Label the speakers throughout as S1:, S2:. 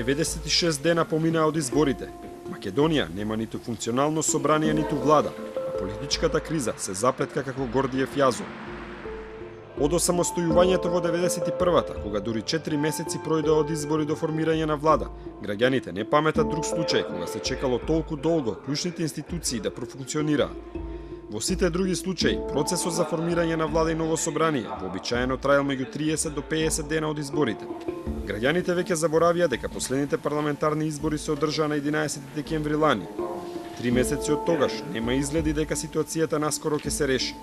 S1: 96 дена поминаа од изборите. Македонија нема ниту функционално собрание, ниту влада, а политичката криза се заплетка како Гордиев јазор. Од осамостојувањето во 91-та, кога дури 4 месеци пројде од избори до формирање на влада, граѓаните не паметат друг случај кога се чекало толку долго клучните институции да профункционираат. Во сите други случаи, процесот за формирање на влада и ново собрание вообичаено траел меѓу 30 до 50 дена од изборите. Граѓаните веќе заборавија дека последните парламентарни избори се одржаа на 11 декември лани. 3 месеци од тогаш нема изгледи дека ситуацијата наскоро ќе се реши.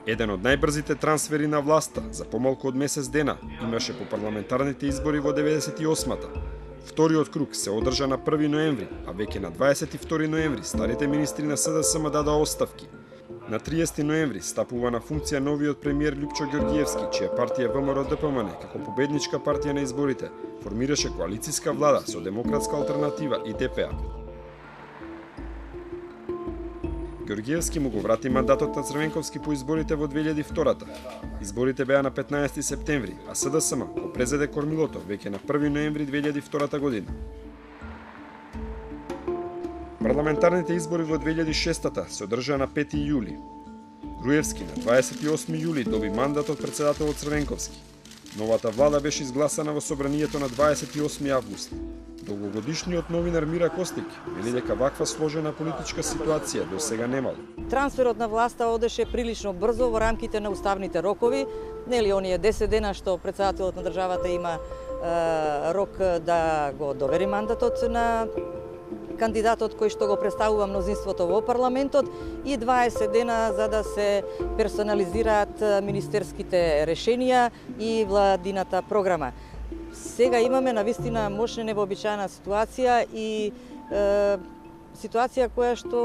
S1: Еден од најбрзите трансфери на власта за помалку од месец дена имаше по парламентарните избори во 98-та. Вториот круг се одржа на 1 ноември, а веќе на 22 ноември старите министри на СДСМ дадоа оставки. На 30 ноември стапува на функција новиот премиер Лјупчо Ѓорѓиевски, чија партија ВМРО-ДПМН како победничка партија на изборите формираше коалициска влада со Демократска алтернатива и ДПА. Ѓорѓиевски му го врати мандатот на Црвенковски по изборите во 2002-та. Изборите беа на 15 септември, а СДСМ го презеде кормилото веќе на 1 ноември 2002 година. Парламентарните избори во 2006-та се одржаа на 5 јули. Груевски на 28 јули доби мандат од председателот Црвенковски. Новата влада беше изгласана во собранието на 28 август. Долгогодишниот новинар Мира Костик вели дека ваква сложена политичка ситуација до сега немало.
S2: Трансферот на власта одеше прилично брзо во рамките на уставните рокови, нели оние 10 дена што председателот на државата има рок да го довери мандатот на кандидатот кој што го представува мнозинството во парламентот и 20 дена за да се персонализираат министерските решенија и владината програма. Сега имаме навистина мощна невообичаена ситуација и ситуација која што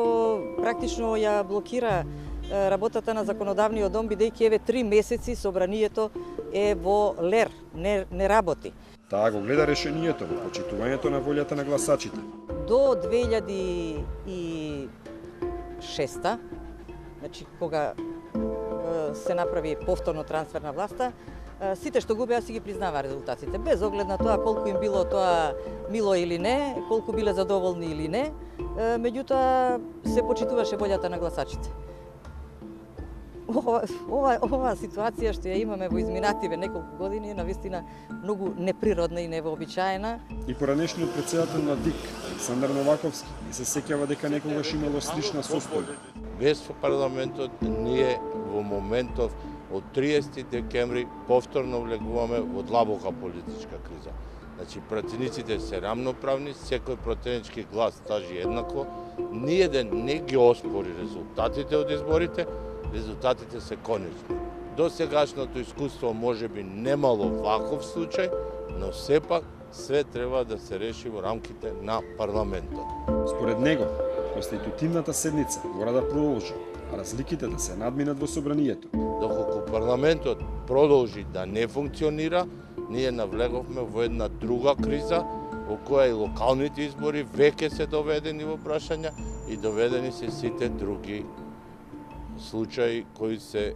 S2: практично ја блокира работата на законодавниот дом, бидејќи еве 3 месеци собранието е во лер, не работи.
S1: Таа го гледа решението во почитувањето на волјата на гласачите.
S2: До 2006, значи кога се направи повторно трансфер на власта, сите што губеа си ги признава резултатите, без оглед на тоа колку им било тоа мило или не, колку биле задоволни или не, меѓутоа се почитуваше волјата на гласачите. Ова ситуација што ја имаме во изминативе неколку години е навистина многу неприродна и невообичаена.
S1: И поранешниот председател на ДИК, Александар Новаковски, не се сеќава дека некогаш имало слична состојба.
S3: Без парламентот ние во моментов од 30 декември повторно влегуваме во длабока политичка криза. Значи, пратениците се рамноправни, секој пратенички глас стажи еднакво, ниеден не ги оспори резултатите од изборите, резултатите се конечни. До сегашното искуство може би немало ваков случај, но сепак све треба да се реши во рамките на парламентот.
S1: Според него, конститутивната седница мора да продолжи, а разликите да се надминат во собранието.
S3: Доколку парламентот продолжи да не функционира, ние навлеговме во една друга криза, во која и локалните избори веќе се доведени во прашања и доведени се сите други случаи кои се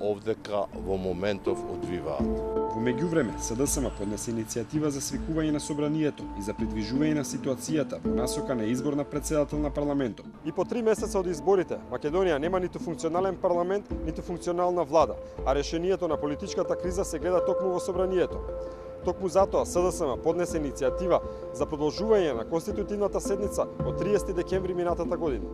S3: овдека во моментов одвиваат.
S1: Во меѓувреме, СДСМ поднесе иницијатива за свикување на собранието и за придвижување на ситуацијата во насока на избор на председател на парламентот. И по 3 месеца од изборите, Македонија нема ниту функционален парламент, ниту функционална влада, а решението на политичката криза се гледа токму во собранието. Токму затоа СДСМ поднесе иницијатива за продолжување на конститутивната седница од 30 декември минатата година.